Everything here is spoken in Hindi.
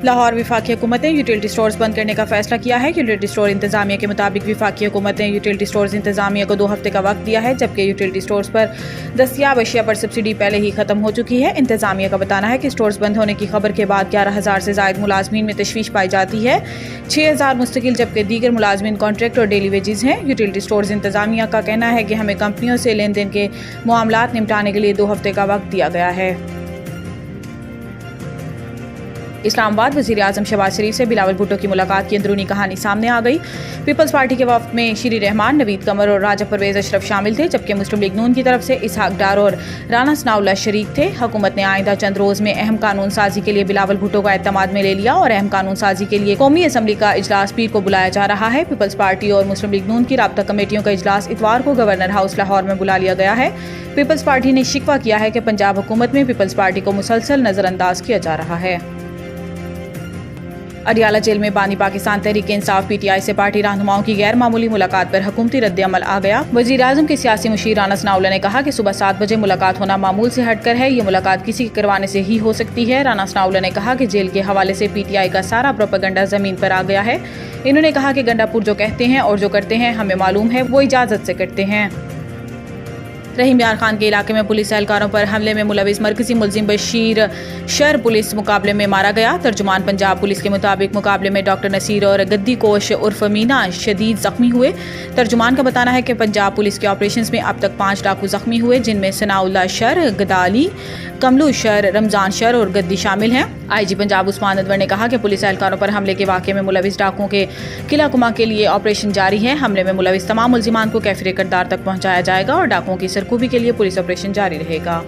लाहौर वफाकी हुकूमत ने यूटिलिटी स्टोर्स बंद करने का फैसला किया है। यूटिलिटी स्टोर इंतजामिया के मुताबिक वफाकी हुकूमत ने यूटिलिटी स्टोर्स इंतजामिया को 2 हफ्ते का वक्त दिया है, जबकि यूटिलिटी स्टोर्स पर दस्तियाब अशिया पर सब्सिडी पहले ही खत्म हो चुकी है। इंतजामिया का बताना है कि स्टोर्स बंद होने की खबर के बाद 11,000 से ज़ायद मुलाजमीन में तशवीश पाई जाती है। 6,000 मुस्तकिल जबकि दीगर मुलाजमीन कॉन्ट्रैक्ट और डेली वेजेस हैं। यूटिलिटी स्टोर्स इंतजामिया का कहना है कि हमें कंपनियों से लेन देन के मामलात निपटाने के लिए 2 हफ्ते का वक्त दिया गया है। इस्लामाबाद वज़ीर आज़म शहबाज शरीफ से बिलावल भुट्टो की मुलाकात की अंदरूनी कहानी सामने आ गई। पीपल्स पार्टी के वफ्द में श्री रहमान, नवीद कमर और राजा परवेज़ अशरफ शामिल थे, जबकि मुस्लिम लीग नून की तरफ से इसहाक डार और राना सनाउल्लाह शरीक थे। हुकूमत ने आइंदा चंद रोज़ में अहम कानून साजी के लिए बिलावल भुट्टो का एतमाद में ले लिया और अहम कानून साजी के लिए कौमी असम्बली का इजलास पीर को बुलाया जा रहा है। पीपल्स पार्टी और मुस्लिम लीग नून की राब्ता कमेटियों का इजलास इतवार को गवर्नर हाउस लाहौर में बुला लिया गया है। पीपल्स पार्टी ने शिकवा किया है कि पंजाब हुकूमत में पीपल्स पार्टी को मुसलसल नजरअंदाज किया जा रहा है। अडियाला जेल में बानी पाकिस्तान तहरीक इंसाफ PTI से पार्टी रहनुमाओं की गैर मामूली मुलाकात पर हुकूमती रद्द-ए-अमल आ गया। वज़ीर आज़म के सियासी मुशीर राना सनाउल्लाह ने कहा कि सुबह 7 बजे मुलाकात होना मामूल से हटकर है। ये मुलाकात किसी के करवाने से ही हो सकती है। राना सनाउल्लाह ने कहा कि जेल के हवाले से PTI का सारा प्रोपेगेंडा जमीन पर आ गया है। इन्होंने कहा कि गंडापुर जो कहते हैं और जो करते हैं हमें मालूम है, वो इजाज़त से करते हैं। रहीम यार खान के इलाके में पुलिस एहलकारों पर हमले में मुलविस मरकजी मुलजिम बशीर शर पुलिस मुकाबले में मारा गया। तर्जुमान पंजाब पुलिस के मुताबिक मुकाबले में डॉक्टर नसीर और गद्दी कोश उर्फ मीना शदीद जख्मी हुए। तर्जुमान का बताना है कि पंजाब पुलिस के ऑपरेशंस में अब तक 5 डाकू जख्मी हुए, जिनमें सनाउल्लाह शर, गदाली, कमलू शर, रमजान शर और गद्दी शामिल हैं। IG पंजाब उस्मान अनवर ने कहा कि पुलिस एहलकारों पर हमले के वाक़े में मुलविस डाकुओं के किला कुमा के लिए ऑपरेशन जारी है। हमले में मुलविस तमाम मुल्जिमान को कैफिर किरदार तक पहुँचाया जाएगा और डाकुओं की सरकूबी के लिए पुलिस ऑपरेशन जारी रहेगा।